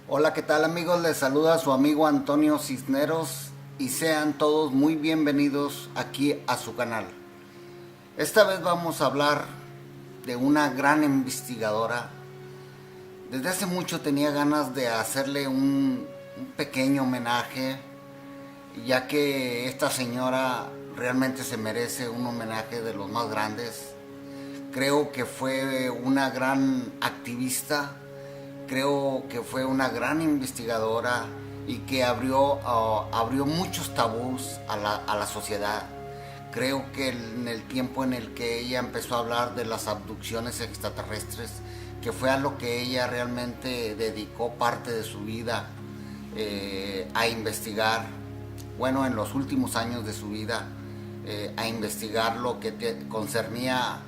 Hola, ¿qué tal amigos? Les saluda su amigo Antonio Cisneros y sean todos muy bienvenidos aquí a su canal. Esta vez vamos a hablar de una gran investigadora. Desde hace mucho tenía ganas de hacerle un pequeño homenaje, ya que esta señora realmente se merece un homenaje de los más grandes. Creo que fue una gran activista, creo que fue una gran investigadora y que abrió muchos tabús a la sociedad. Creo que en el tiempo en el que ella empezó a hablar de las abducciones extraterrestres, que fue a lo que ella realmente dedicó parte de su vida a investigar, bueno, en los últimos años de su vida, a investigar lo que concernía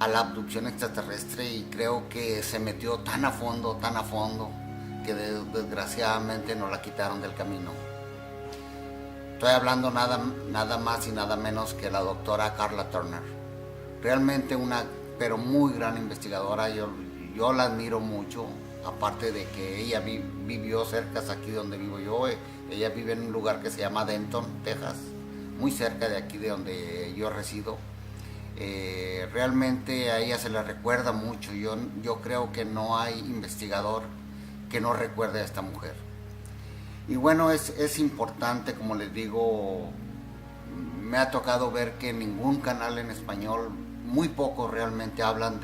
a la abducción extraterrestre, y creo que se metió tan a fondo, que desgraciadamente no la quitaron del camino. Estoy hablando nada más y nada menos que la doctora Karla Turner. Realmente una, pero muy gran investigadora. Yo la admiro mucho, aparte de que ella vivió cerca aquí donde vivo yo. Ella vive en un lugar que se llama Denton, Texas, muy cerca de aquí de donde yo resido. Realmente a ella se le recuerda mucho. Yo creo que no hay investigador que no recuerde a esta mujer. Y bueno, es importante, como les digo, me ha tocado ver que ningún canal en español, muy pocos realmente hablan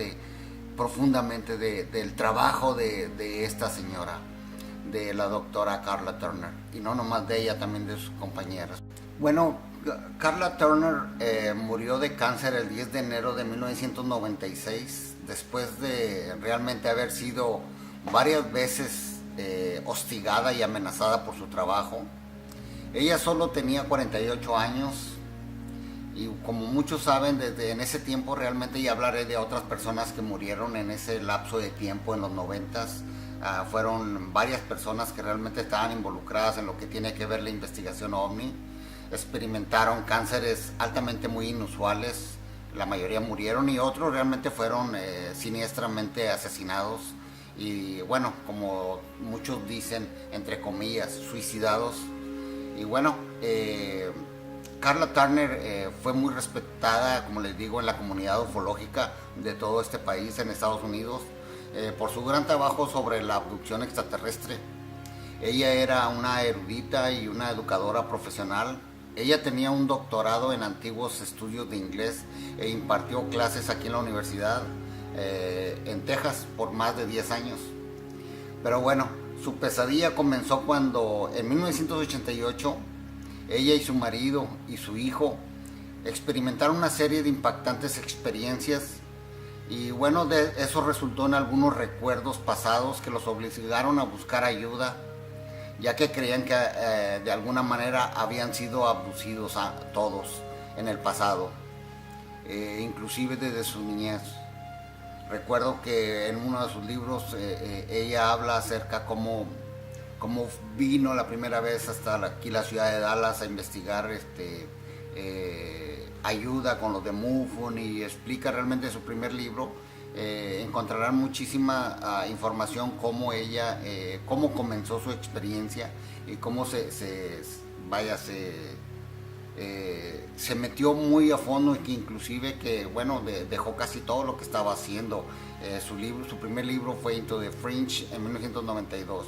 profundamente del trabajo de esta señora, de la doctora Karla Turner, y no nomás de ella, también de sus compañeras. Bueno, Karla Turner murió de cáncer el 10 de enero de 1996, después de realmente haber sido varias veces hostigada y amenazada por su trabajo. Ella solo tenía 48 años y, como muchos saben, desde en ese tiempo, realmente ya hablaré de otras personas que murieron en ese lapso de tiempo en los 90s. Fueron varias personas que realmente estaban involucradas en lo que tiene que ver la investigación OVNI. Experimentaron cánceres altamente muy inusuales, la mayoría murieron y otros realmente fueron siniestramente asesinados y, bueno, como muchos dicen, entre comillas, suicidados. Y bueno, Karla Turner fue muy respetada, como les digo, en la comunidad ufológica de todo este país, en Estados Unidos, por su gran trabajo sobre la abducción extraterrestre. Ella era una erudita y una educadora profesional. Ella tenía un doctorado en antiguos estudios de inglés e impartió clases aquí en la universidad en Texas por más de 10 años. Pero bueno, su pesadilla comenzó cuando en 1988 ella y su marido y su hijo experimentaron una serie de impactantes experiencias, y bueno, de eso resultó en algunos recuerdos pasados que los obligaron a buscar ayuda, ya que creían que de alguna manera habían sido abducidos a todos en el pasado, inclusive desde su niñez. Recuerdo que en uno de sus libros ella habla acerca cómo vino la primera vez hasta aquí la ciudad de Dallas a investigar ayuda con los de MUFON, y explica realmente su primer libro. Encontrarán muchísima información cómo comenzó su experiencia y cómo se metió muy a fondo, y que inclusive que, bueno, dejó casi todo lo que estaba haciendo. Su primer libro fue Into the Fringe en 1992.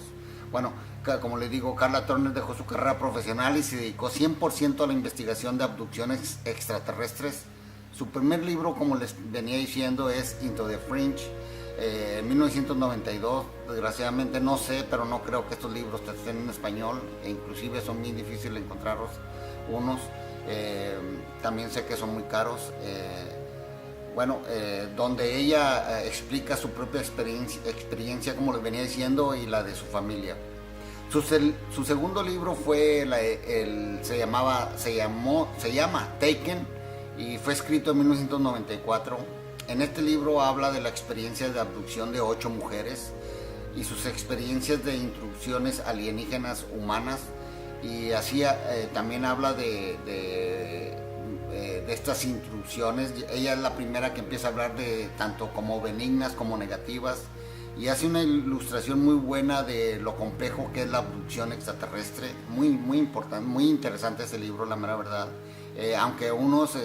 Bueno, como les digo, Karla Turner dejó su carrera profesional y se dedicó 100% a la investigación de abducciones extraterrestres. Su primer libro, como les venía diciendo, es Into the Fringe, en 1992. Desgraciadamente no sé, pero no creo que estos libros estén en español, e inclusive son muy difíciles encontrarlos unos. También sé que son muy caros. Donde ella explica su propia experiencia, como les venía diciendo, y la de su familia. Su segundo libro se llama Taken, y fue escrito en 1994. En este libro habla de la experiencia de abducción de 8 mujeres y sus experiencias de intrusiones alienígenas humanas, y así también habla de estas intrusiones. Ella es la primera que empieza a hablar de tanto como benignas como negativas, y hace una ilustración muy buena de lo complejo que es la abducción extraterrestre. Muy importante, muy interesante ese libro, la mera verdad. Aunque unos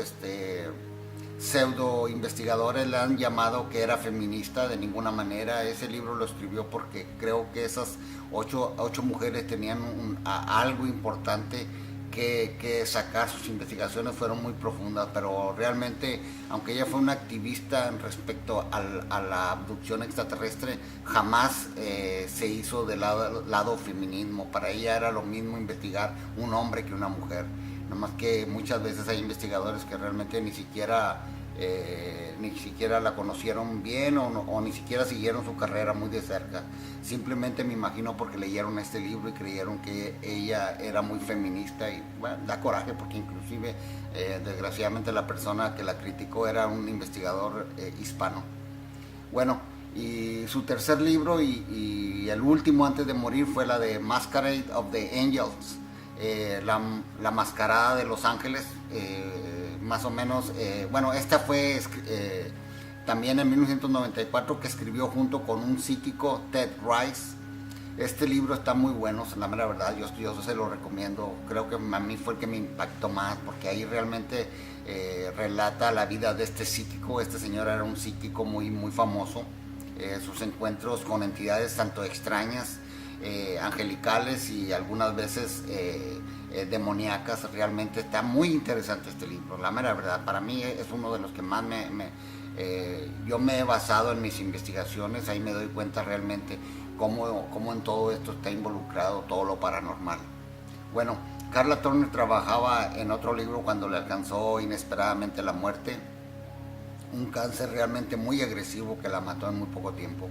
pseudo investigadores le han llamado que era feminista, de ninguna manera. Ese libro lo escribió porque creo que esas ocho mujeres tenían algo importante que sacar. Sus investigaciones fueron muy profundas, pero realmente, aunque ella fue una activista respecto a la abducción extraterrestre, jamás se hizo del lado feminismo. Para ella era lo mismo investigar un hombre que una mujer. Nada más que muchas veces hay investigadores que realmente ni siquiera la conocieron bien, o ni siquiera siguieron su carrera muy de cerca. Simplemente me imagino porque leyeron este libro y creyeron que ella era muy feminista, y bueno, da coraje porque inclusive desgraciadamente la persona que la criticó era un investigador hispano. Bueno, y su tercer libro y el último antes de morir fue la de Masquerade of the Angels, la mascarada de los ángeles. Más o menos, bueno, esta fue también en 1994, que escribió junto con un psíquico, Ted Rice. Este libro está muy bueno, la mera verdad, yo se lo recomiendo. Creo que a mí fue el que me impactó más, porque ahí realmente relata la vida de este psíquico. Este señor era un psíquico muy famoso. Sus encuentros con entidades tanto extrañas, angelicales y algunas veces demoníacas. Realmente está muy interesante este libro, la mera verdad. Para mí es uno de los que más yo me he basado en mis investigaciones. Ahí me doy cuenta realmente cómo en todo esto está involucrado todo lo paranormal. Bueno, Karla Turner trabajaba en otro libro cuando le alcanzó inesperadamente la muerte, un cáncer realmente muy agresivo que la mató en muy poco tiempo.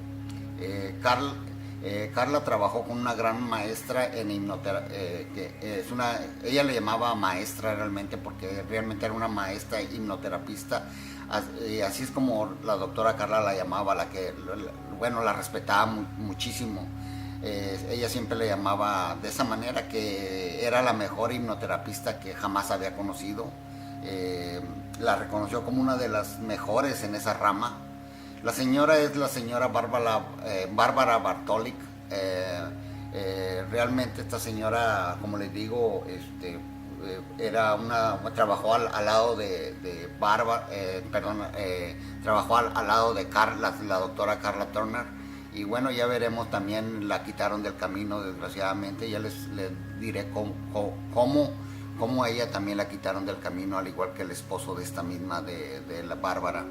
Karla trabajó con una gran maestra en hipnoterapia, ella le llamaba maestra realmente porque realmente era una maestra hipnoterapista. Así es como la doctora Karla la llamaba, la respetaba muchísimo. Ella siempre le llamaba de esa manera, que era la mejor hipnoterapista que jamás había conocido. La reconoció como una de las mejores en esa rama. La señora es la señora Bárbara Bartolic. Realmente esta señora, como les digo, trabajó al lado de Bárbara, trabajó al lado de la doctora Karla Turner. Y bueno, ya veremos, también la quitaron del camino, desgraciadamente. Ya les diré cómo a ella también la quitaron del camino, al igual que el esposo de esta misma, de la Bárbara.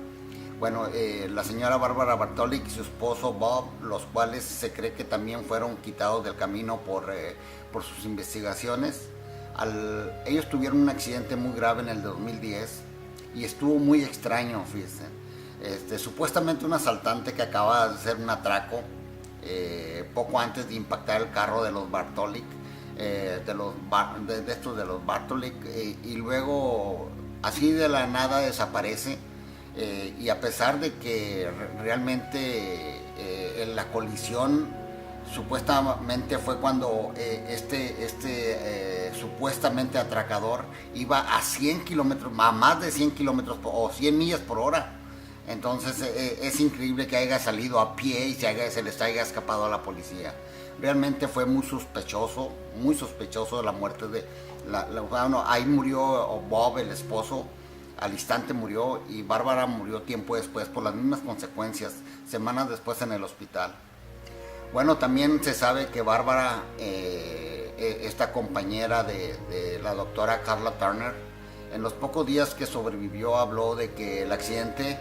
Bueno, la señora Bárbara Bartolic y su esposo Bob, los cuales se cree que también fueron quitados del camino por sus investigaciones. Ellos tuvieron un accidente muy grave en el 2010 y estuvo muy extraño, fíjense. Supuestamente un asaltante que acaba de hacer un atraco poco antes de impactar el carro de los Bartolic, de los Bartolic, y luego así de la nada desaparece. Y a pesar de que realmente la colisión supuestamente fue cuando supuestamente atracador iba a 100 kilómetros, a más de 100 kilómetros o 100 millas por hora. Entonces es increíble que haya salido a pie y se les haya escapado a la policía. Realmente fue muy sospechoso de la muerte de ahí murió Bob, el esposo. Al instante murió, y Bárbara murió tiempo después por las mismas consecuencias, semanas después en el hospital. Bueno, también se sabe que Bárbara, esta compañera de la doctora Karla Turner, en los pocos días que sobrevivió habló de que el accidente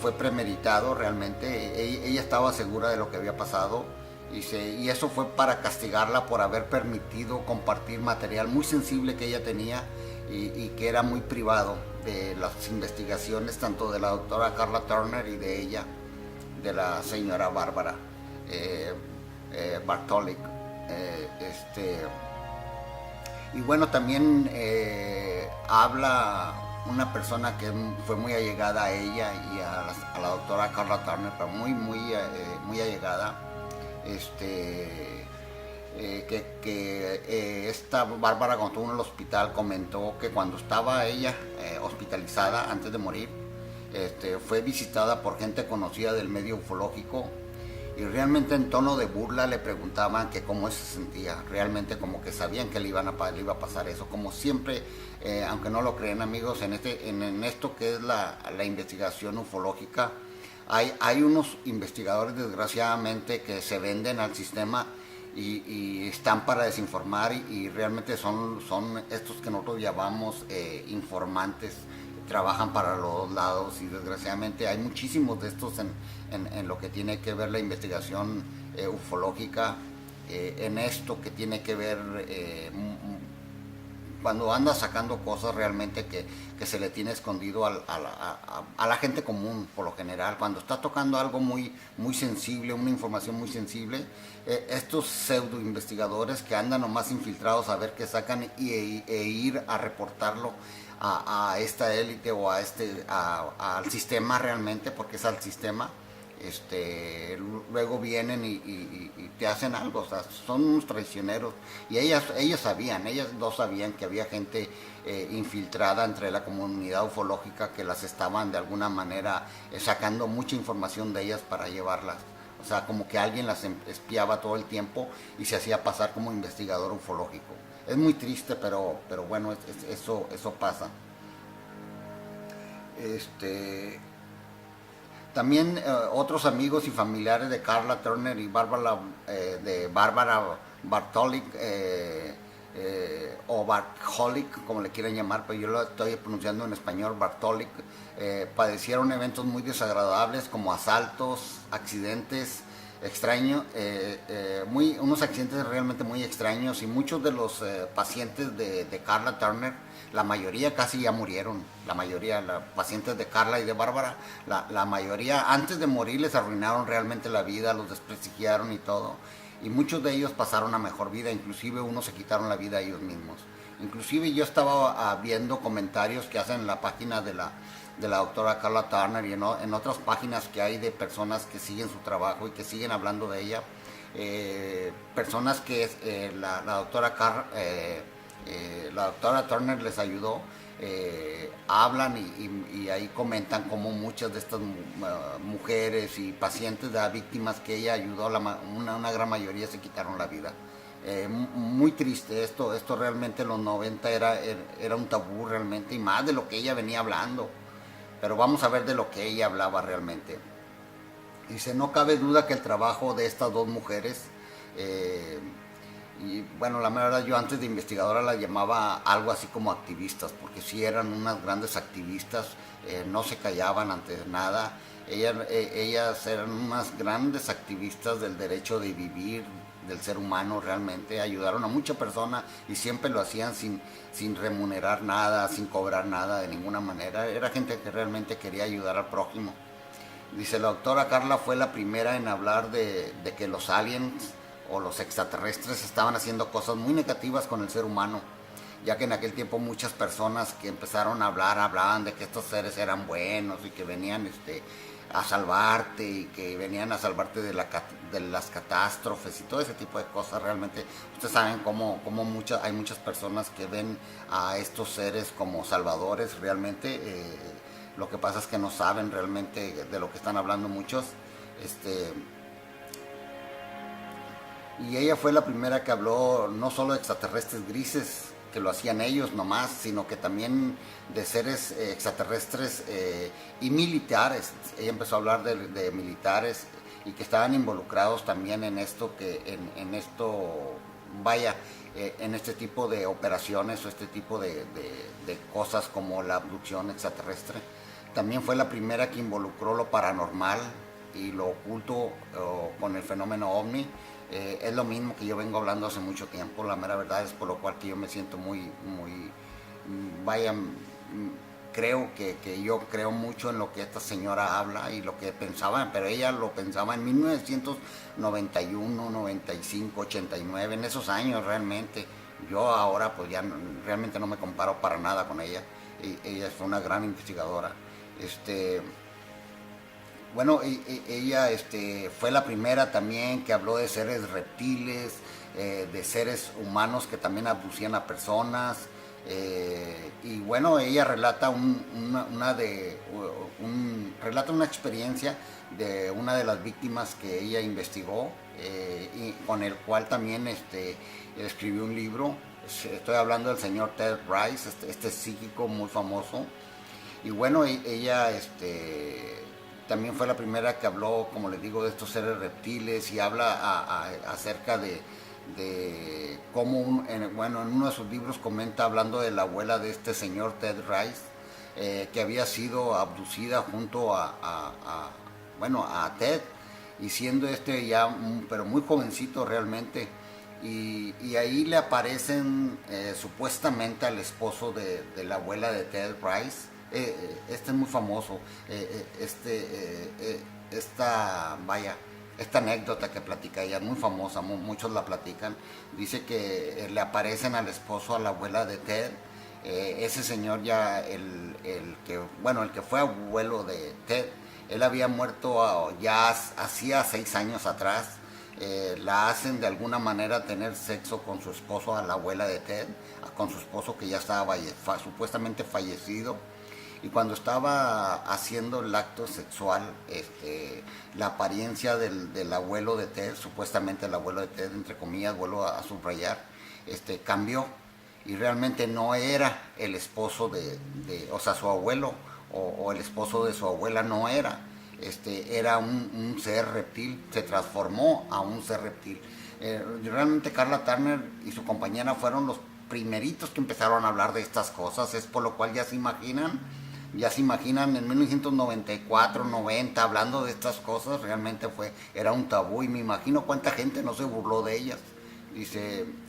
fue premeditado realmente. Ella estaba segura de lo que había pasado, y eso fue para castigarla por haber permitido compartir material muy sensible que ella tenía y que era muy privado, de las investigaciones tanto de la doctora Karla Turner y de ella, de la señora Bárbara Bartolic. Y bueno, también habla una persona que fue muy allegada a ella y a la doctora Karla Turner, pero muy allegada, que esta Bárbara, cuando estuvo en el hospital, comentó que cuando estaba ella hospitalizada antes de morir, fue visitada por gente conocida del medio ufológico, y realmente en tono de burla le preguntaban que cómo se sentía, realmente como que sabían que le iba a pasar eso, como siempre, aunque no lo crean amigos, en esto que es la investigación ufológica, hay unos investigadores desgraciadamente que se venden al sistema y están para desinformar y realmente son estos que nosotros llamamos informantes, trabajan para los dos lados y desgraciadamente hay muchísimos de estos en lo que tiene que ver la investigación ufológica, en esto que tiene que ver cuando anda sacando cosas realmente que se le tiene escondido a la gente común por lo general, cuando está tocando algo muy sensible, una información muy sensible, estos pseudo investigadores que andan nomás infiltrados a ver qué sacan e ir a reportarlo a esta élite o al sistema realmente, porque es al sistema, luego vienen y te hacen algo, o sea, son unos traicioneros y ellos dos sabían que había gente infiltrada entre la comunidad ufológica que las estaban de alguna manera sacando mucha información de ellas para llevarlas, o sea, como que alguien las espiaba todo el tiempo y se hacía pasar como investigador ufológico. Es muy triste, pero bueno, eso pasa. También otros amigos y familiares de Karla Turner y de Bárbara Bartholik, o Bartholik, como le quieran llamar, pero yo lo estoy pronunciando en español, Bartholik, padecieron eventos muy desagradables como asaltos, accidentes extraños, unos accidentes realmente muy extraños, y muchos de los pacientes de Karla Turner, la mayoría casi ya murieron, los pacientes de Karla y de Bárbara, la mayoría antes de morir les arruinaron realmente la vida, los desprestigiaron y todo, y muchos de ellos pasaron a mejor vida, inclusive unos se quitaron la vida ellos mismos. Inclusive yo estaba viendo comentarios que hacen en la página de la doctora Karla Turner y en otras páginas que hay de personas que siguen su trabajo y que siguen hablando de ella, personas que la doctora Turner les ayudó, hablan y ahí comentan como muchas de estas mujeres y pacientes de víctimas que ella ayudó, una gran mayoría se quitaron la vida. Muy triste esto realmente en los 90 era un tabú realmente, y más de lo que ella venía hablando, pero vamos a ver de lo que ella hablaba realmente. Dice, no cabe duda que el trabajo de estas dos mujeres, y bueno, la verdad yo antes de investigadora las llamaba algo así como activistas, porque sí eran unas grandes activistas, no se callaban ante nada, ellas eran unas grandes activistas del derecho de vivir, del ser humano realmente, ayudaron a muchas personas y siempre lo hacían sin remunerar nada, sin cobrar nada de ninguna manera, era gente que realmente quería ayudar al prójimo. Dice, la doctora Karla fue la primera en hablar de que los aliens o los extraterrestres estaban haciendo cosas muy negativas con el ser humano, ya que en aquel tiempo muchas personas que empezaron a hablaban de que estos seres eran buenos y que venían a salvarte y que venían a salvarte de las catástrofes y todo ese tipo de cosas. Realmente ustedes saben cómo hay muchas personas que ven a estos seres como salvadores realmente. Lo que pasa es que no saben realmente de lo que están hablando muchos. Y ella fue la primera que habló no solo de extraterrestres grises, que lo hacían ellos nomás, sino que también de seres extraterrestres y militares. Ella empezó a hablar de militares y que estaban involucrados también en esto, en este tipo de operaciones o este tipo de cosas como la abducción extraterrestre. También fue la primera que involucró lo paranormal y lo oculto con el fenómeno ovni. Es lo mismo que yo vengo hablando hace mucho tiempo, la mera verdad, es por lo cual que yo me siento creo que yo creo mucho en lo que esta señora habla y lo que pensaba, pero ella lo pensaba en 1991, 95, 89, en esos años realmente. Yo ahora pues ya realmente no me comparo para nada con ella. Ella fue una gran investigadora. Bueno, ella fue la primera también que habló de seres reptiles, de seres humanos que también abducían a personas, Y bueno, ella relata relata una experiencia de una de las víctimas que ella investigó, y con el cual también escribió un libro. Estoy hablando del señor Ted Rice, este psíquico muy famoso. Y bueno, ella también fue la primera que habló, como les digo, de estos seres reptiles, y habla acerca de cómo, bueno, en uno de sus libros comenta, hablando de la abuela de este señor Ted Rice, que había sido abducida junto bueno, a Ted, y siendo ya, pero muy jovencito realmente. Y ahí le aparecen supuestamente al esposo de la abuela de Ted Rice. Este es muy famoso. Esta anécdota que platica ella es muy famosa, muchos la platican. Dice que le aparecen al esposo, a la abuela de Ted. Ese señor ya, el que fue abuelo de Ted, él había muerto ya hacía 6 años atrás. La hacen de alguna manera tener sexo con su esposo, a la abuela de Ted, con su esposo que ya estaba supuestamente fallecido. Y cuando estaba haciendo el acto sexual, la apariencia del abuelo de Ted, supuestamente el abuelo de Ted, entre comillas, vuelvo a subrayar, cambió, y realmente no era el esposo o sea, su abuelo, o el esposo de su abuela no era. Era un ser reptil, se transformó a un ser reptil. Realmente Karla Turner y su compañera fueron los primeritos que empezaron a hablar de estas cosas, es por lo cual ya se imaginan en 1994, 90, hablando de estas cosas. Realmente era un tabú, y me imagino cuánta gente no se burló de ellas.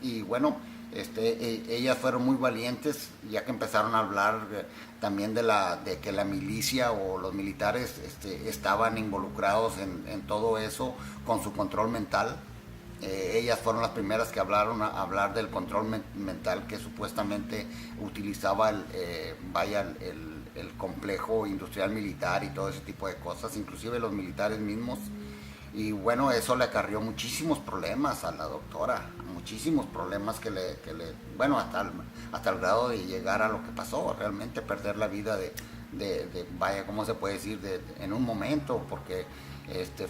Y bueno, ellas fueron muy valientes, ya que empezaron a hablar también de que la milicia o los militares estaban involucrados en todo eso, con su control mental. Ellas fueron las primeras que hablaron a hablar del control mental que supuestamente utilizaba el complejo industrial militar y todo ese tipo de cosas, inclusive los militares mismos. Y bueno, eso le acarrió muchísimos problemas a la doctora, muchísimos problemas bueno, hasta el grado de llegar a lo que pasó, realmente perder la vida vaya, ¿cómo se puede decir? En un momento, porque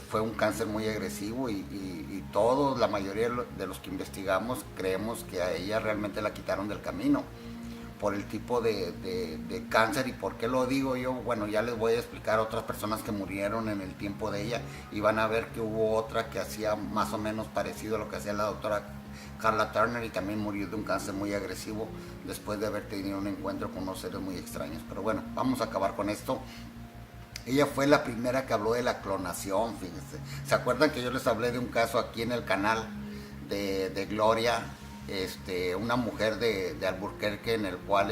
fue un cáncer muy agresivo, y todos, la mayoría de los que investigamos, creemos que a ella realmente la quitaron del camino por el tipo de cáncer. ¿Y por qué lo digo yo? Bueno, ya les voy a explicar a otras personas que murieron en el tiempo de ella, y van a ver que hubo otra que hacía más o menos parecido a lo que hacía la doctora Karla Turner, y también murió de un cáncer muy agresivo después de haber tenido un encuentro con unos seres muy extraños. Pero bueno, vamos a acabar con esto. Ella fue la primera que habló de la clonación, fíjense. ¿Se acuerdan que yo les hablé de un caso aquí en el canal de Gloria? Una mujer de Albuquerque, en el cual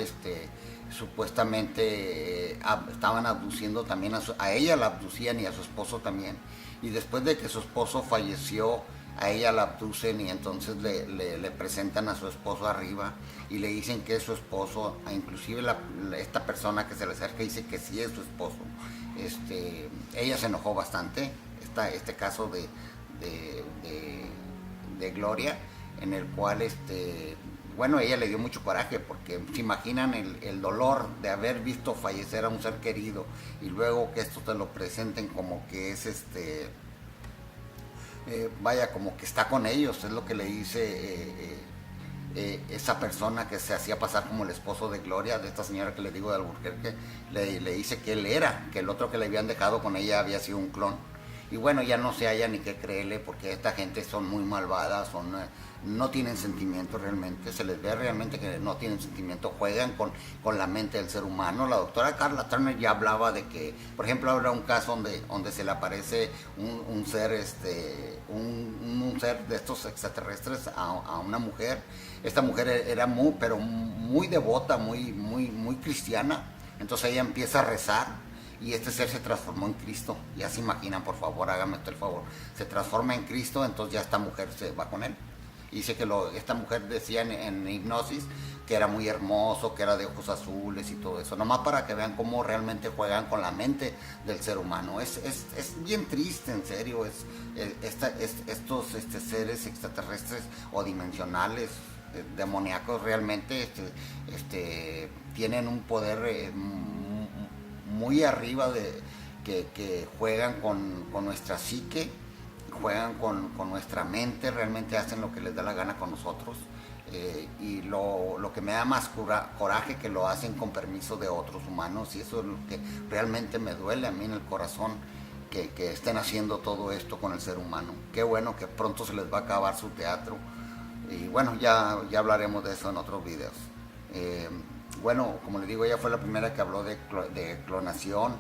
supuestamente estaban abduciendo también a ella, la abducían, y a su esposo también. Y después de que su esposo falleció, a ella la abducen, y entonces le presentan a su esposo arriba, y le dicen que es su esposo. Inclusive esta persona que se le acerca dice que sí es su esposo. Ella se enojó bastante. Este caso de Gloria, en el cual bueno, ella le dio mucho coraje, porque se imaginan el dolor de haber visto fallecer a un ser querido, y luego que esto te lo presenten como que es vaya, como que está con ellos. Es lo que le dice esa persona que se hacía pasar como el esposo de Gloria, de esta señora que le digo de Albuquerque. Le dice que él era, que el otro que le habían dejado con ella había sido un clon. Y bueno, ya no se halla ni qué creerle, porque esta gente son muy malvadas, no tienen sentimiento realmente, se les ve realmente que no tienen sentimiento, juegan con la mente del ser humano. La doctora Karla Turner ya hablaba de que, por ejemplo, habrá un caso donde se le aparece un ser, un ser de estos extraterrestres a una mujer. Esta mujer era muy devota, muy cristiana. Entonces ella empieza a rezar, y este ser se transformó en Cristo. Ya se imaginan, por favor, háganme el favor. Se transforma en Cristo, entonces ya esta mujer se va con él. Y dice que esta mujer decía en hipnosis que era muy hermoso, que era de ojos azules y todo eso. Nomás para que vean cómo realmente juegan con la mente del ser humano. Es bien triste, en serio. Estos seres extraterrestres o dimensionales, demoníacos realmente tienen un poder muy arriba que juegan con nuestra psique, juegan con nuestra mente, realmente hacen lo que les da la gana con nosotros. Y lo que me da más coraje que lo hacen con permiso de otros humanos, y eso es lo que realmente me duele a mí en el corazón, que estén haciendo todo esto con el ser humano. Qué bueno que pronto se les va a acabar su teatro, y bueno, ya hablaremos de eso en otros videos. Bueno, como les digo, ella fue la primera que habló de clonación,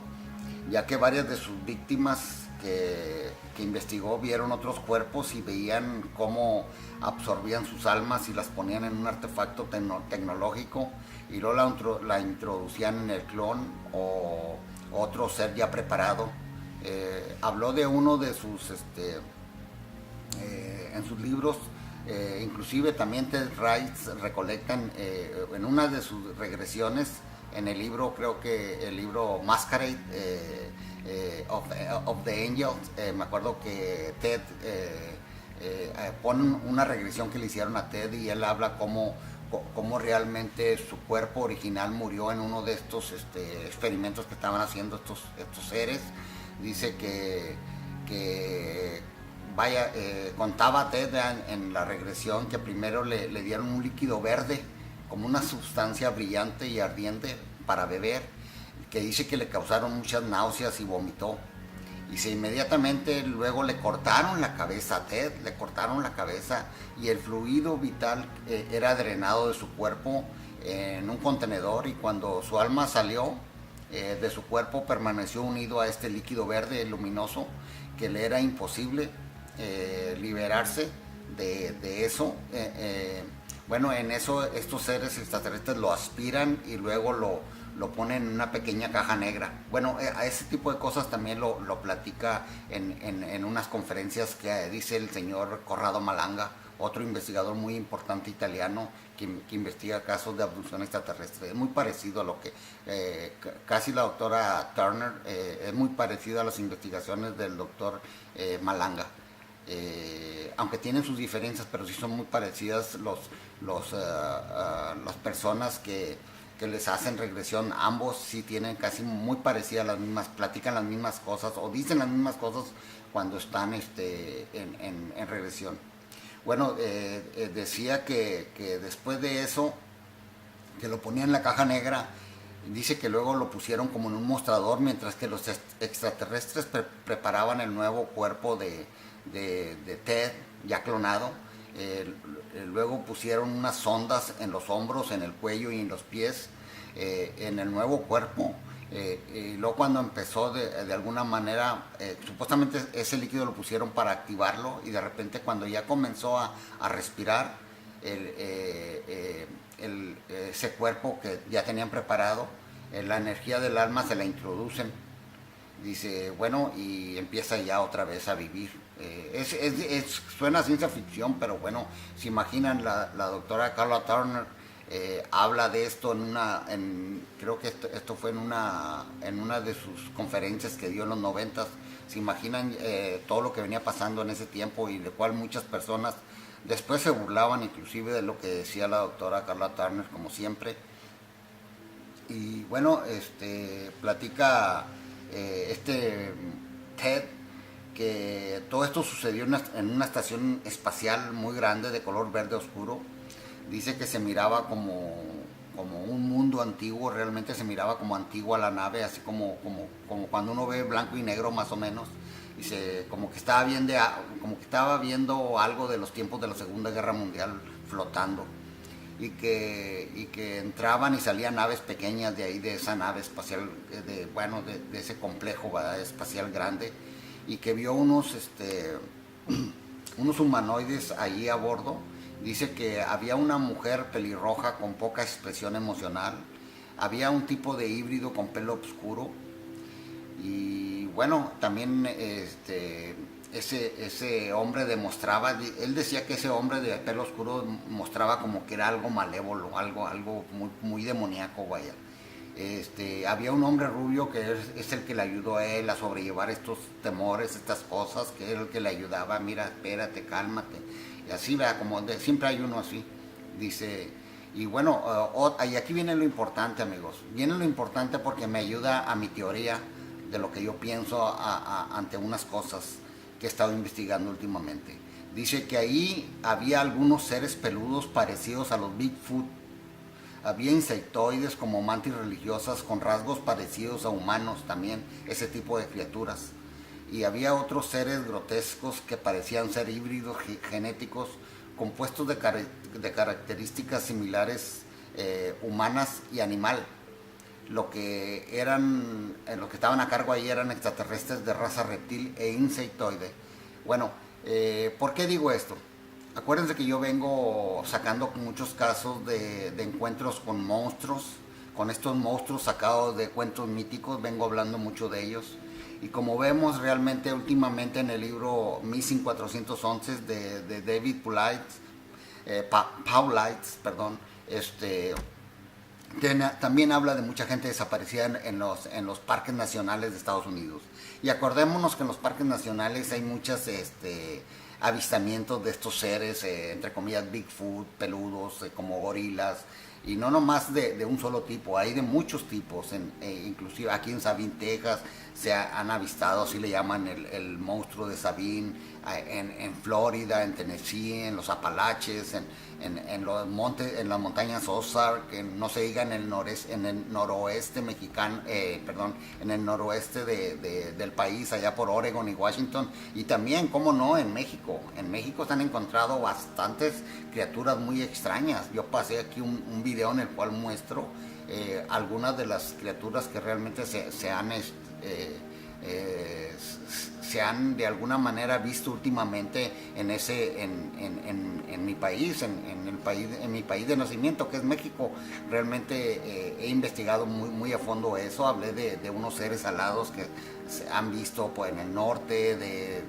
ya que varias de sus víctimas que investigó vieron otros cuerpos y veían cómo absorbían sus almas y las ponían en un artefacto tecnológico, y luego la introducían en el clon o otro ser ya preparado. Habló de uno de sus en sus libros. Inclusive también Ted Rice recolectan en una de sus regresiones en el libro, creo que el libro Masquerade of the Angels, me acuerdo que Ted pone una regresión que le hicieron a Ted, y él habla cómo realmente su cuerpo original murió en uno de estos experimentos que estaban haciendo estos seres. Dice que vaya, contaba Ted en la regresión que primero le dieron un líquido verde, como una sustancia brillante y ardiente para beber, que dice que le causaron muchas náuseas y vomitó. Y inmediatamente luego le cortaron la cabeza a Ted, le cortaron la cabeza, y el fluido vital era drenado de su cuerpo en un contenedor, y cuando su alma salió de su cuerpo permaneció unido a este líquido verde luminoso, que le era imposible liberarse de eso. Bueno, en eso estos seres extraterrestres lo aspiran y luego lo ponen en una pequeña caja negra. Bueno, a ese tipo de cosas también lo platica en unas conferencias que dice el señor Corrado Malanga, otro investigador muy importante italiano que investiga casos de abducción extraterrestre. Es muy parecido a lo que casi la doctora Turner, es muy parecido a las investigaciones del doctor Malanga. Aunque tienen sus diferencias, pero sí son muy parecidas las personas que les hacen regresión. Ambos sí tienen casi muy parecidas las mismas, platican las mismas cosas o dicen las mismas cosas cuando están en regresión. Bueno, decía que después de eso, que lo ponían en la caja negra, dice que luego lo pusieron como en un mostrador mientras que los extraterrestres preparaban el nuevo cuerpo de Ted ya clonado. Luego pusieron unas sondas en los hombros, en el cuello y en los pies, en el nuevo cuerpo. Y luego cuando empezó de alguna manera, supuestamente ese líquido lo pusieron para activarlo, y de repente cuando ya comenzó a respirar ese cuerpo que ya tenían preparado, la energía del alma se la introducen. Dice, bueno, y empieza ya otra vez a vivir. Suena a ciencia ficción, pero bueno, se imaginan, la doctora Carla Turner habla de esto creo que esto fue en una de sus conferencias que dio en los 90. Se imaginan todo lo que venía pasando en ese tiempo, y de cual muchas personas después se burlaban inclusive de lo que decía la doctora Carla Turner, como siempre. Y bueno, platica Ted que todo esto sucedió en una estación espacial muy grande de color verde oscuro. Dice que se miraba como un mundo antiguo, realmente se miraba como antigua la nave, así como cuando uno ve blanco y negro más o menos. Dice como que estaba viendo algo de los tiempos de la Segunda Guerra Mundial flotando, y que entraban y salían naves pequeñas de ahí, de esa nave espacial, de ese complejo, ¿verdad?, espacial grande, y que vio unos humanoides ahí a bordo. Dice que había una mujer pelirroja con poca expresión emocional, había un tipo de híbrido con pelo oscuro, y bueno, también ese hombre demostraba, él decía que ese hombre de pelo oscuro mostraba como que era algo malévolo, algo muy, muy demoníaco, vaya. Había un hombre rubio que es el que le ayudó a él a sobrellevar estos temores, estas cosas, que era el que le ayudaba, mira, espérate, cálmate, y así, vea, siempre hay uno así. Dice, y bueno, y aquí viene lo importante, amigos. Viene lo importante porque me ayuda a mi teoría de lo que yo pienso ante unas cosas que he estado investigando últimamente. Dice que ahí había algunos seres peludos parecidos a los Bigfoot. Había insectoides como mantis religiosas con rasgos parecidos a humanos también, ese tipo de criaturas. Y había otros seres grotescos que parecían ser híbridos genéticos compuestos de características similares, humanas y animal. Lo que estaban a cargo ahí eran extraterrestres de raza reptil e insectoide. Bueno, ¿por qué digo esto? Acuérdense que yo vengo sacando muchos casos de encuentros con monstruos, con estos monstruos sacados de cuentos míticos, vengo hablando mucho de ellos. Y como vemos realmente últimamente en el libro Missing 411 de David Paulides, perdón, también habla de mucha gente desaparecida en los parques nacionales de Estados Unidos. Y acordémonos que en los parques nacionales hay muchas avistamientos de estos seres, entre comillas, Bigfoot, peludos, como gorilas, y no nomás de un solo tipo, hay de muchos tipos, inclusive aquí en Sabine, Texas, se han avistado, así le llaman el monstruo de Sabine, en Florida, en Tennessee, en los Apalaches, en los montes, en las montañas Ozark, no se diga en el noroeste mexicano, en el noroeste del país, allá por Oregon y Washington, y también, cómo no, en México. En México se han encontrado bastantes criaturas muy extrañas. Yo pasé aquí un video en el cual muestro algunas de las criaturas que realmente se han de alguna manera visto últimamente en mi país, en mi país de nacimiento, que es México. Realmente he investigado muy a fondo eso. Hablé de unos seres alados que se han visto pues, en el norte, de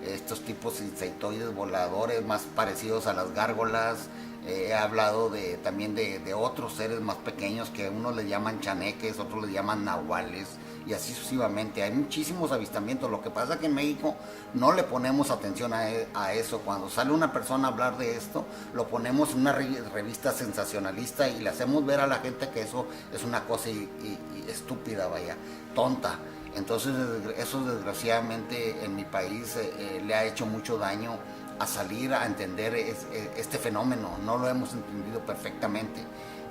estos tipos de insectoides voladores más parecidos a las gárgolas. He hablado también de otros seres más pequeños que unos les llaman chaneques, otros les llaman nahuales, y así sucesivamente. Hay muchísimos avistamientos. Lo que pasa es que en México no le ponemos atención a eso. Cuando sale una persona a hablar de esto, lo ponemos en una revista sensacionalista y le hacemos ver a la gente que eso es una cosa estúpida, vaya, tonta. Entonces eso desgraciadamente en mi país le ha hecho mucho daño a salir a entender este fenómeno. No lo hemos entendido perfectamente.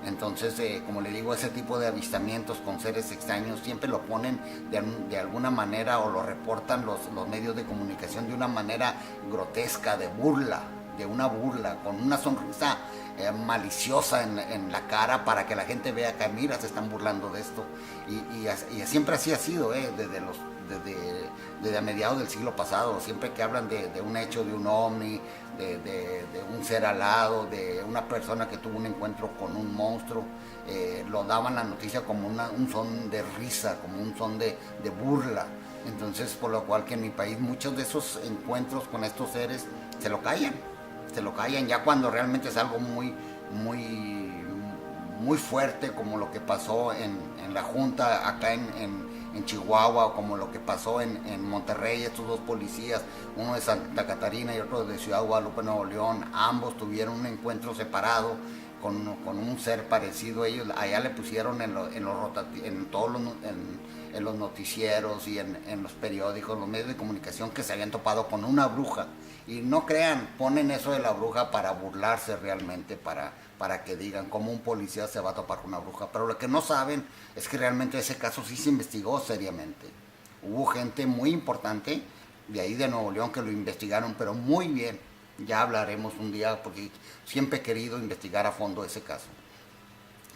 Entonces, como le digo, ese tipo de avistamientos con seres extraños siempre lo ponen de alguna manera, o lo reportan los medios de comunicación de una manera grotesca, de una burla, con una sonrisa maliciosa en la cara, para que la gente vea que mira, se están burlando de esto. Y siempre así ha sido, desde a mediados del siglo pasado. Siempre que hablan de un hecho, de un ovni, de un ser alado, de una persona que tuvo un encuentro con un monstruo, lo daban la noticia como un son de risa, como un son de burla. Entonces, por lo cual que en mi país muchos de esos encuentros con estos seres se lo callan ya cuando realmente es algo muy fuerte, como lo que pasó en la Junta acá en Chihuahua, o como lo que pasó en Monterrey. Estos dos policías, uno de Santa Catarina y otro de Ciudad Guadalupe, Nuevo León, ambos tuvieron un encuentro separado con un ser parecido. Ellos allá le pusieron en los noticieros y en los periódicos, los medios de comunicación, que se habían topado con una bruja. Y no crean, ponen eso de la bruja para burlarse realmente, para que digan cómo un policía se va a topar con una bruja. Pero lo que no saben es que realmente ese caso sí se investigó seriamente. Hubo gente muy importante de ahí de Nuevo León que lo investigaron, pero muy bien. Ya hablaremos un día, porque siempre he querido investigar a fondo ese caso.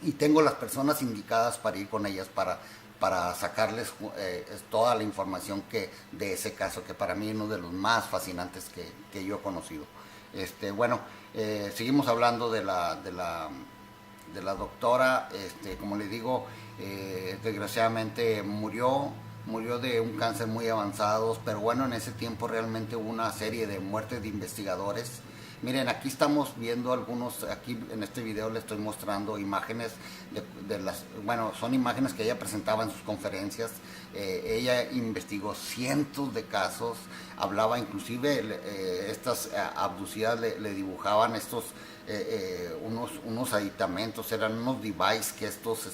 Y tengo las personas indicadas para ir con ellas para sacarles toda la información de ese caso, que para mí es uno de los más fascinantes que yo he conocido. Seguimos hablando de la doctora. Como les digo, desgraciadamente murió de un cáncer muy avanzado, pero bueno, en ese tiempo realmente hubo una serie de muertes de investigadores. Miren, aquí estamos viendo aquí en este video les estoy mostrando imágenes son imágenes que ella presentaba en sus conferencias, Ella investigó cientos de casos, hablaba inclusive, estas abducidas le dibujaban estos unos aditamentos, eran unos devices que estos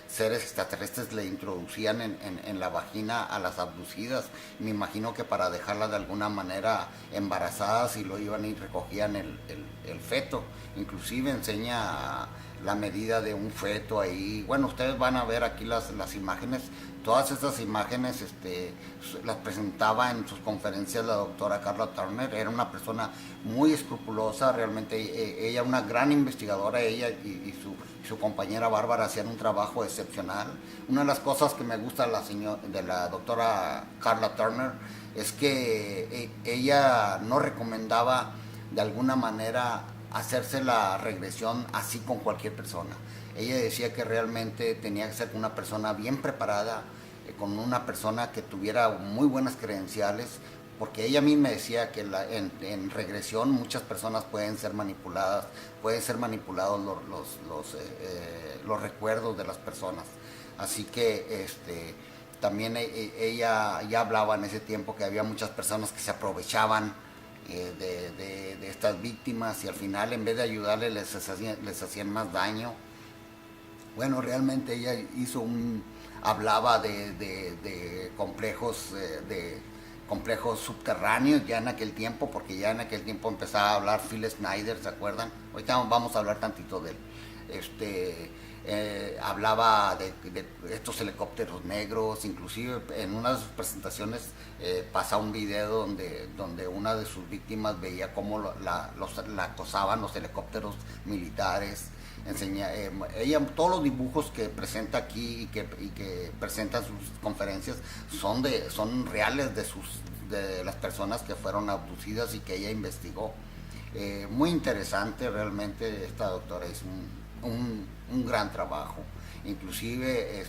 seres extraterrestres le introducían en la vagina a las abducidas. Me imagino que para dejarlas de alguna manera embarazadas, y lo iban y recogían el feto. Inclusive enseña la medida de un feto ahí. Bueno, ustedes van a ver aquí las imágenes. Todas estas imágenes las presentaba en sus conferencias la doctora Carla Turner. Era una persona muy escrupulosa, realmente ella una gran investigadora. Ella y su compañera Bárbara hacían un trabajo excepcional. Una de las cosas que me gusta de la doctora Carla Turner es que ella no recomendaba de alguna manera hacerse la regresión así con cualquier persona. Ella decía que realmente tenía que ser una persona bien preparada, con una persona que tuviera muy buenas credenciales, porque ella misma decía que en regresión muchas personas pueden ser manipulados los recuerdos de las personas. Así que también ella ya hablaba en ese tiempo que había muchas personas que se aprovechaban de estas víctimas, y al final en vez de ayudarles les hacían más daño. Bueno, realmente ella hablaba de complejos subterráneos ya en aquel tiempo, porque ya en aquel tiempo empezaba a hablar Phil Schneider, ¿se acuerdan? Ahorita vamos a hablar tantito de él. Hablaba de estos helicópteros negros. Inclusive en una de sus presentaciones pasa un video donde una de sus víctimas veía cómo la acosaban los helicópteros militares. Ella todos los dibujos que presenta aquí y que presenta en sus conferencias son reales de las personas que fueron abducidas y que ella investigó. Muy interesante realmente. Esta doctora hizo un gran trabajo. Inclusive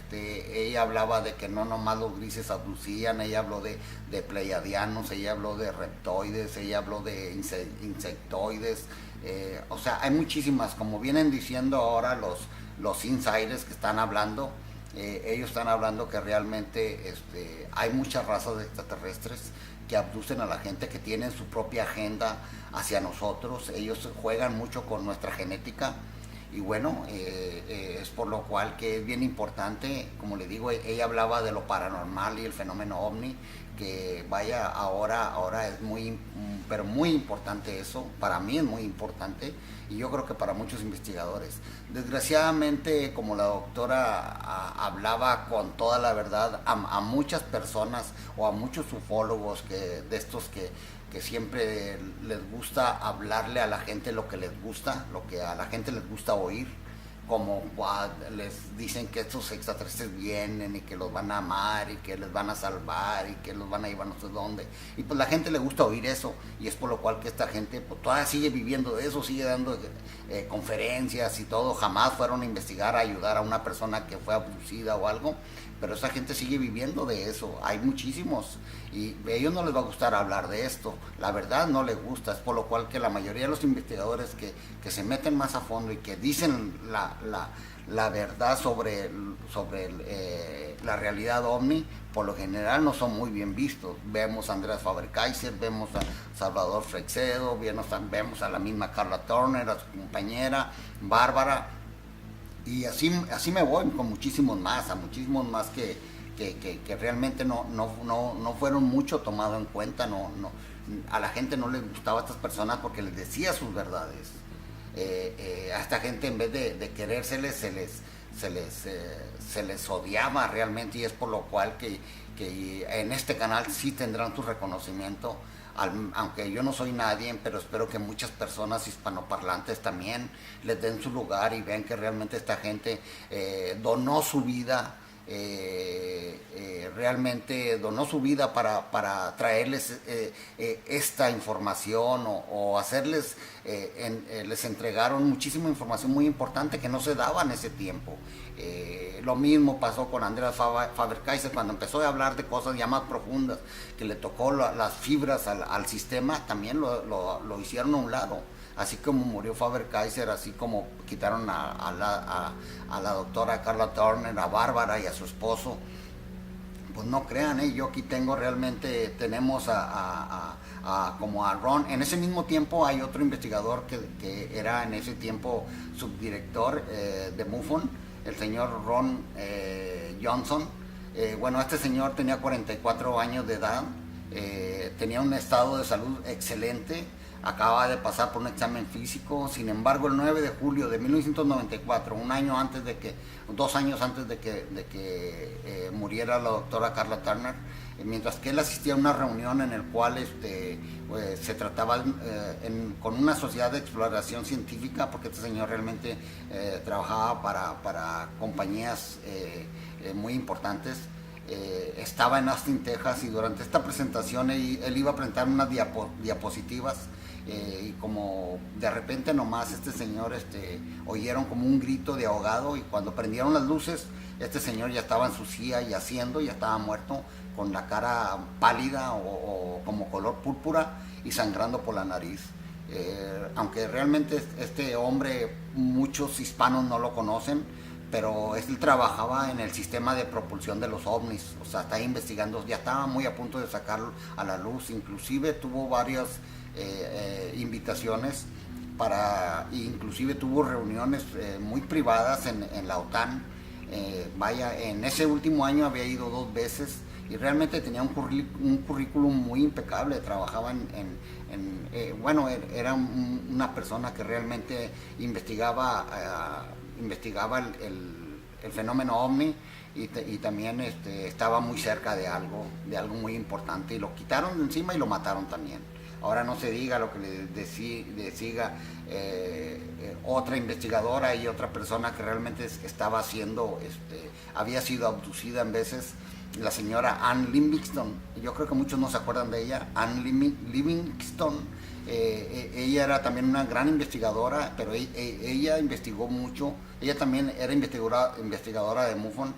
ella hablaba de que no nomás los grises abducían. Ella habló de pleiadianos, ella habló de reptoides, ella habló de insectoides. O sea, hay muchísimas, como vienen diciendo ahora los insiders que están hablando. Ellos están hablando que realmente hay muchas razas de extraterrestres que abducen a la gente, que tienen su propia agenda hacia nosotros. Ellos juegan mucho con nuestra genética. Y bueno, es por lo cual que es bien importante, como le digo, ella hablaba de lo paranormal y el fenómeno ovni, que vaya, ahora es pero muy importante eso. Para mí es muy importante, y yo creo que para muchos investigadores. Desgraciadamente, como la doctora hablaba con toda la verdad, a muchas personas o a muchos ufólogos de estos que siempre les gusta hablarle a la gente lo que les gusta, lo que a la gente les gusta oír, como les dicen que estos extraterrestres vienen y que los van a amar y que les van a salvar y que los van a llevar no sé dónde. Y pues la gente le gusta oír eso, y es por lo cual que esta gente pues todavía sigue viviendo de eso, sigue dando conferencias y todo. Jamás fueron a investigar, a ayudar a una persona que fue abducida o algo, pero esa gente sigue viviendo de eso. Hay muchísimos, y a ellos no les va a gustar hablar de esto, la verdad no les gusta. Es por lo cual que la mayoría de los investigadores que se meten más a fondo y que dicen la verdad sobre la realidad ovni, por lo general no son muy bien vistos. Vemos a Andreas Faber-Kaiser, vemos a Salvador Freixedo, vemos a la misma Carla Turner, a su compañera Bárbara, y así me voy con muchísimos más que realmente no fueron mucho tomados en cuenta. A la gente no les gustaba a estas personas porque les decía sus verdades. A esta gente, en vez de querérseles, se les odiaba realmente, y es por lo cual que en este canal sí tendrán su reconocimiento. Aunque yo no soy nadie, pero espero que muchas personas hispanoparlantes también les den su lugar y vean que realmente esta gente donó su vida, realmente donó su vida para traerles esta información, o hacerles, les entregaron muchísima información muy importante que no se daba en ese tiempo. Lo mismo pasó con Andreas Faber-Kaiser cuando empezó a hablar de cosas ya más profundas, que le tocó las fibras al sistema. También lo hicieron a un lado. Así como murió Faber-Kaiser, así como quitaron a la doctora Carla Turner, a Bárbara y a su esposo, Pues no crean, yo aquí tengo realmente, tenemos como a Ron. En ese mismo tiempo hay otro investigador que era en ese tiempo subdirector de MUFON, el señor Ron Johnson. Bueno, este señor tenía 44 años de edad, tenía un estado de salud excelente, acaba de pasar por un examen físico. Sin embargo, el 9 de julio de 1994, 2 años antes de que muriera la doctora Carla Turner, mientras que él asistía a una reunión en el cual pues, se trataba con una sociedad de exploración científica, porque este señor realmente trabajaba para compañías muy importantes. Estaba en Austin, Texas, y durante esta presentación él iba a presentar unas diapositivas, y como de repente nomás este señor oyeron como un grito de ahogado, y cuando prendieron las luces este señor ya estaba en su silla ya estaba muerto, con la cara pálida o como color púrpura y sangrando por la nariz. Aunque realmente este hombre muchos hispanos no lo conocen, pero él trabajaba en el sistema de propulsión de los ovnis, o sea, está investigando, ya estaba muy a punto de sacarlo a la luz. Inclusive tuvo varias invitaciones inclusive tuvo reuniones muy privadas en la OTAN. En ese último año había ido 2 veces y realmente tenía un currículum muy impecable. Trabajaba bueno, era una persona que realmente investigaba el fenómeno OVNI, y también estaba muy cerca de algo muy importante, y lo quitaron de encima y lo mataron también. Ahora no se diga lo que le decía otra investigadora y otra persona que realmente estaba había sido abducida en veces, la señora Ann Livingston. Yo creo que muchos no se acuerdan de ella. Ann Livingston, ella era también una gran investigadora, pero ella investigó mucho. Ella también era investigadora de MUFON,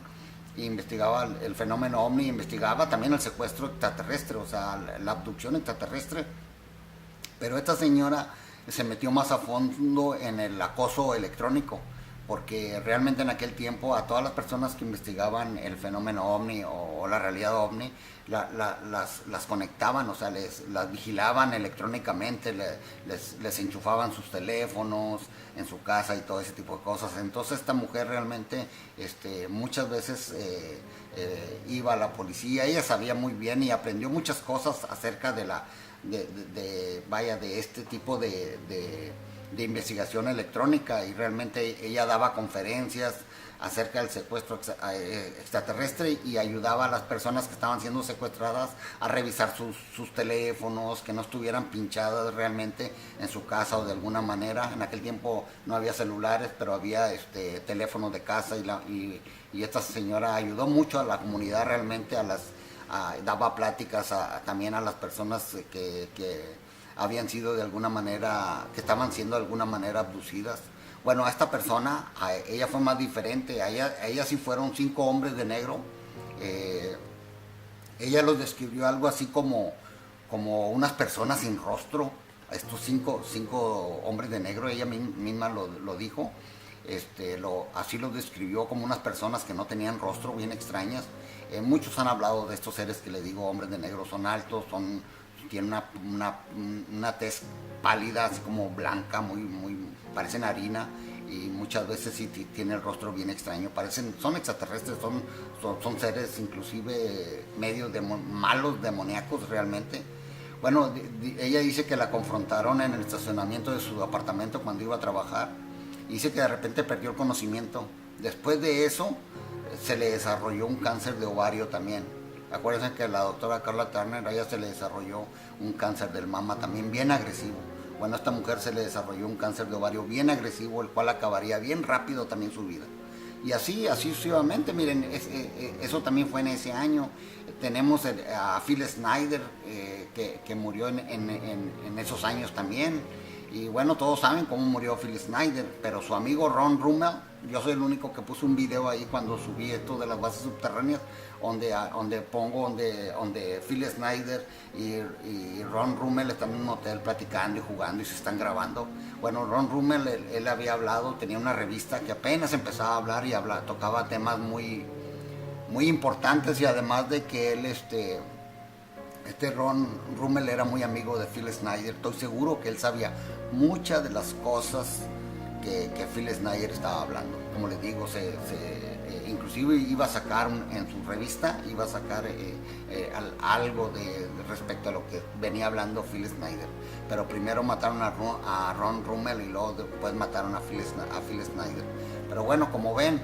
y investigaba el fenómeno OVNI, investigaba también el secuestro extraterrestre, o sea, la abducción extraterrestre. Pero esta señora se metió más a fondo en el acoso electrónico, porque realmente en aquel tiempo a todas las personas que investigaban el fenómeno OVNI o la realidad OVNI, las conectaban, o sea, las vigilaban electrónicamente, les enchufaban sus teléfonos en su casa y todo ese tipo de cosas. Entonces esta mujer realmente muchas veces iba a la policía. Ella sabía muy bien y aprendió muchas cosas acerca de este tipo de investigación electrónica, y realmente ella daba conferencias acerca del secuestro extraterrestre y ayudaba a las personas que estaban siendo secuestradas a revisar sus teléfonos, que no estuvieran pinchadas realmente en su casa o de alguna manera. En aquel tiempo no había celulares, pero había teléfonos de casa, y esta señora ayudó mucho a la comunidad realmente, daba pláticas también a las personas que habían sido de alguna manera, que estaban siendo de alguna manera abducidas. Bueno, a esta persona, ella fue más diferente. A ella sí fueron 5 hombres de negro. Ella los describió algo así como unas personas sin rostro. Estos cinco hombres de negro, ella misma lo dijo. Así los describió, como unas personas que no tenían rostro, bien extrañas. Muchos han hablado de estos seres que le digo, hombres de negro. Son altos, tienen una tez pálida, así como blanca, parecen harina, y muchas veces sí tiene el rostro bien extraño. Son extraterrestres, son seres inclusive medio malos, demoníacos realmente. Bueno, ella dice que la confrontaron en el estacionamiento de su apartamento cuando iba a trabajar. Dice que de repente perdió el conocimiento. Después de eso se le desarrolló un cáncer de ovario también. Acuérdense que la doctora Carla Turner, a ella se le desarrolló un cáncer del mama también bien agresivo. Bueno, a esta mujer se le desarrolló un cáncer de ovario bien agresivo, el cual acabaría bien rápido también su vida. Y así sucesivamente. Miren, eso también fue en ese año. Tenemos a Phil Schneider, que murió en esos años también. Y bueno, todos saben cómo murió Phil Schneider, pero su amigo Ron Rummel, yo soy el único que puso un video ahí cuando subí esto de las bases subterráneas, donde Phil Schneider y Ron Rummel están en un hotel platicando y jugando y se están grabando. Bueno, Ron Rummel, él había hablado, tenía una revista que apenas empezaba a hablar y tocaba temas muy, muy importantes, y además de que él, Ron Rummel era muy amigo de Phil Snyder. Estoy seguro que él sabía muchas de las cosas que Phil Snyder estaba hablando. Como les digo, inclusive iba a sacar en su revista, iba a sacar algo respecto a lo que venía hablando Phil Snyder. Pero primero mataron a Ron Rummel y luego después mataron a Phil Snyder. Pero bueno, como ven,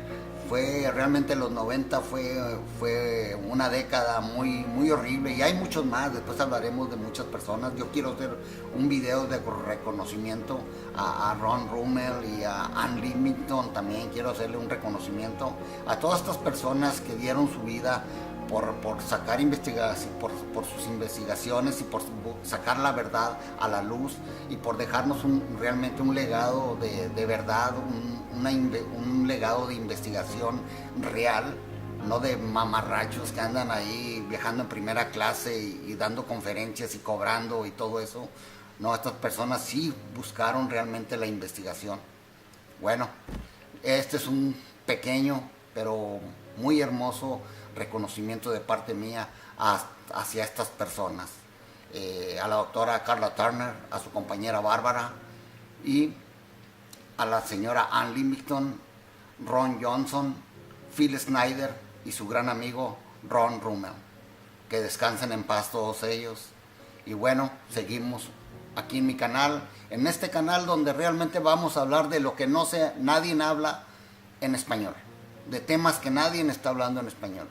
realmente los 90 fue una década muy, muy horrible, y hay muchos más. Después hablaremos de muchas personas. Yo quiero hacer un video de reconocimiento a Ron Rummel y a Ann Limington. También quiero hacerle un reconocimiento a todas estas personas que dieron su vida por sacar por sus investigaciones y por sacar la verdad a la luz, y por dejarnos realmente un legado de verdad, un legado de investigación real, no de mamarrachos que andan ahí viajando en primera clase y dando conferencias y cobrando y todo eso. No, estas personas sí buscaron realmente la investigación. Bueno, este es un pequeño pero muy hermoso reconocimiento de parte mía hacia estas personas. A la doctora Carla Turner, a su compañera Bárbara, y a la señora Ann Limington, Ron Johnson, Phil Snyder y su gran amigo Ron Rummel. Que descansen en paz todos ellos. Y bueno, seguimos aquí en mi canal, en este canal donde realmente vamos a hablar de lo que nadie habla en español, de temas que nadie está hablando en español.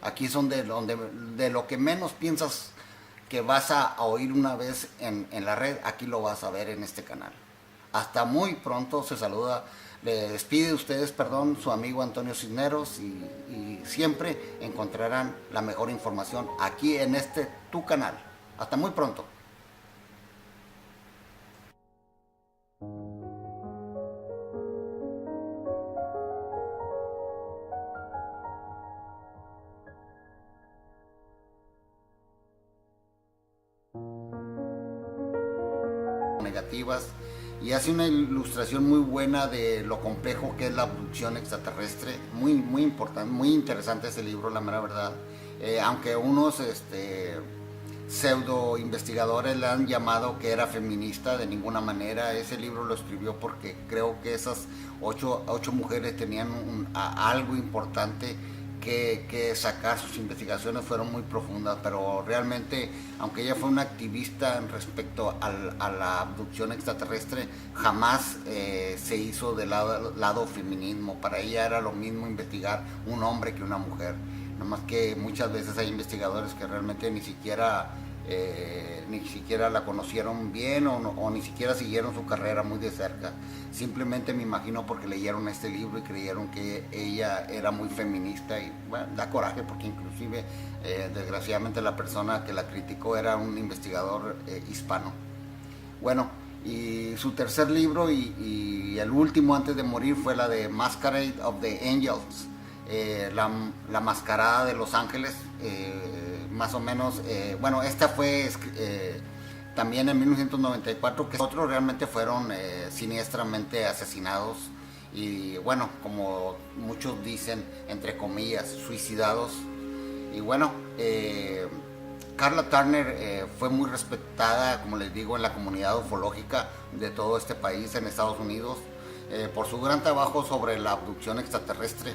Aquí son de lo que menos piensas que vas a oír una vez en la red, aquí lo vas a ver en este canal. Hasta muy pronto. Se saluda, le despide de ustedes, su amigo Antonio Cisneros, y siempre encontrarán la mejor información aquí en tu canal. Hasta muy pronto. Negativas, y hace una ilustración muy buena de lo complejo que es la abducción extraterrestre. Muy, muy importante, muy interesante ese libro, la mera verdad. Aunque unos pseudo investigadores le han llamado que era feminista, de ninguna manera. Ese libro lo escribió porque creo que esas ocho mujeres tenían algo importante que sacar. Sus investigaciones fueron muy profundas, pero realmente, aunque ella fue una activista respecto a la abducción extraterrestre, jamás se hizo del lado feminismo. Para ella era lo mismo investigar un hombre que una mujer. No más que muchas veces hay investigadores que realmente ni siquiera la conocieron bien, o ni siquiera siguieron su carrera muy de cerca. Simplemente me imagino porque leyeron este libro y creyeron que ella era muy feminista, y bueno, da coraje porque inclusive desgraciadamente la persona que la criticó era un investigador hispano. Bueno, y su tercer libro y el último antes de morir fue la de Masquerade of the Angels, la mascarada de los ángeles. Más o menos, bueno, esta fue también en 1994, que otros realmente fueron siniestramente asesinados, y bueno, como muchos dicen, entre comillas, suicidados. Y bueno, Carla Turner fue muy respetada, como les digo, en la comunidad ufológica de todo este país, en Estados Unidos, por su gran trabajo sobre la abducción extraterrestre.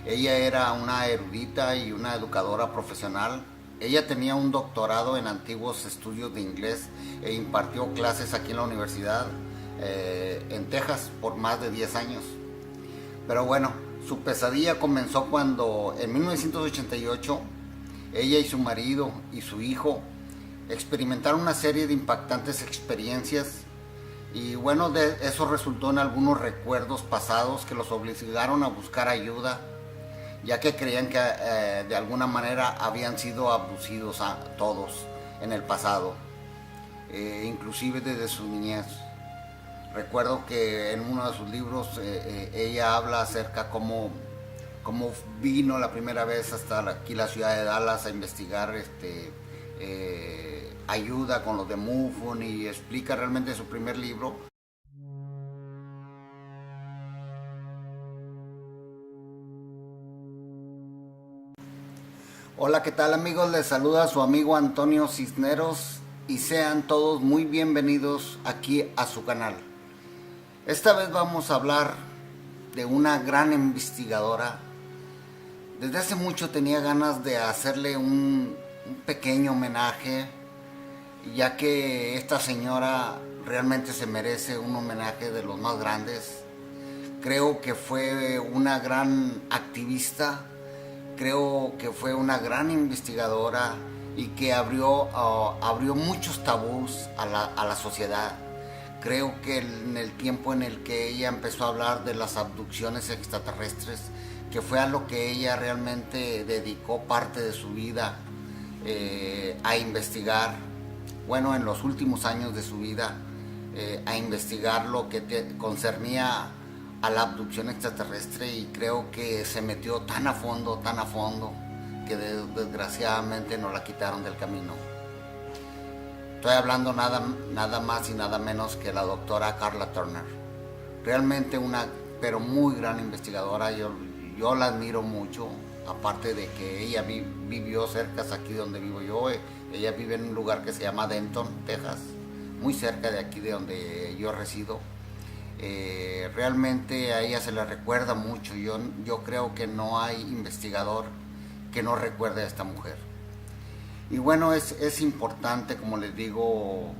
Ella era una erudita y una educadora profesional. Ella tenía un doctorado en antiguos estudios de inglés e impartió clases aquí en la universidad en Texas por más de 10 años. Pero bueno, su pesadilla comenzó cuando en 1988 ella y su marido y su hijo experimentaron una serie de impactantes experiencias, y bueno, de eso resultó en algunos recuerdos pasados que los obligaron a buscar ayuda, ya que creían que de alguna manera habían sido abducidos a todos en el pasado, inclusive desde su niñez. Recuerdo que en uno de sus libros ella habla acerca cómo vino la primera vez hasta aquí la ciudad de Dallas a investigar ayuda con los de MUFON, y explica realmente su primer libro. Hola, ¿qué tal amigos? Les saluda su amigo Antonio Cisneros y sean todos muy bienvenidos aquí a su canal. Esta vez vamos a hablar de una gran investigadora. Desde hace mucho tenía ganas de hacerle un pequeño homenaje, ya que esta señora realmente se merece un homenaje de los más grandes. Creo que fue una gran activista, creo que fue una gran investigadora y que abrió muchos tabús a la sociedad. Creo que en el tiempo en el que ella empezó a hablar de las abducciones extraterrestres, que fue a lo que ella realmente dedicó parte de su vida a investigar, bueno, en los últimos años de su vida, a investigar lo que concernía a la abducción extraterrestre, y creo que se metió tan a fondo, que desgraciadamente nos la quitaron del camino. Estoy hablando nada más y nada menos que la doctora Karla Turner. Realmente una, pero muy gran investigadora. Yo la admiro mucho, aparte de que ella vivió cerca aquí donde vivo yo. Ella vive en un lugar que se llama Denton, Texas, muy cerca de aquí de donde yo resido. Realmente a ella se le recuerda mucho. Yo creo que no hay investigador que no recuerde a esta mujer. Y bueno, es importante, como les digo,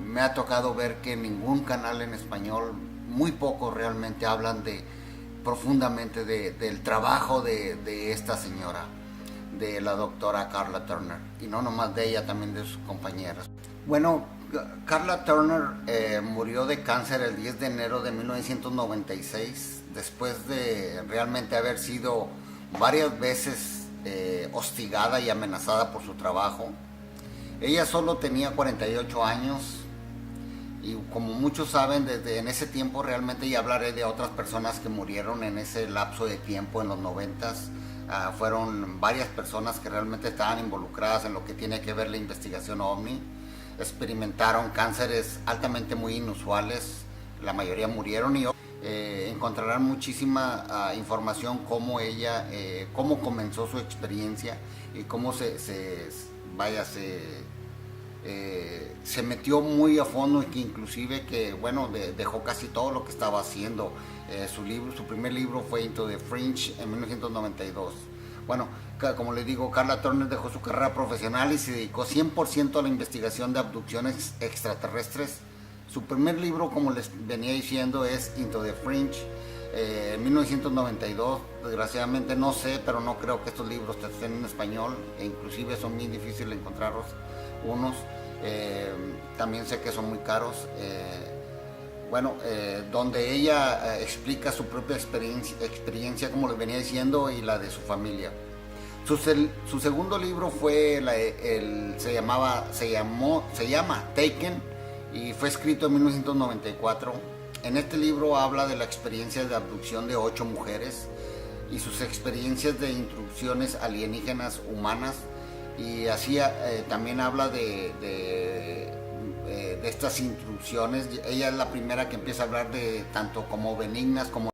me ha tocado ver que ningún canal en español, muy pocos realmente hablan profundamente del trabajo de esta señora, de la doctora Karla Turner, y no nomás de ella, también de sus compañeras. Bueno, Karla Turner murió de cáncer el 10 de enero de 1996, después de realmente haber sido varias veces hostigada y amenazada por su trabajo. Ella solo tenía 48 años y, como muchos saben, desde en ese tiempo, realmente ya hablaré de otras personas que murieron en ese lapso de tiempo en los 90s. Fueron varias personas que realmente estaban involucradas en lo que tiene que ver la investigación OVNI. Experimentaron cánceres altamente muy inusuales, la mayoría murieron, y encontrarán muchísima información cómo comenzó su experiencia y cómo se metió muy a fondo, y que inclusive dejó casi todo lo que estaba haciendo. Su primer libro fue Into the Fringe en 1992. Bueno, como les digo, Karla Turner dejó su carrera profesional y se dedicó 100% a la investigación de abducciones extraterrestres. Su primer libro, como les venía diciendo, es Into the Fringe, en 1992. Desgraciadamente no sé, pero no creo que estos libros estén en español, e inclusive son muy difíciles encontrarlos unos. También sé que son muy caros. Donde ella explica su propia experiencia, como les venía diciendo, y la de su familia. Su segundo libro se llama Taken, y fue escrito en 1994. En este libro habla de la experiencia de abducción de 8 mujeres y sus experiencias de intrusiones alienígenas humanas, y así también habla de estas intrusiones. Ella es la primera que empieza a hablar de tanto como benignas como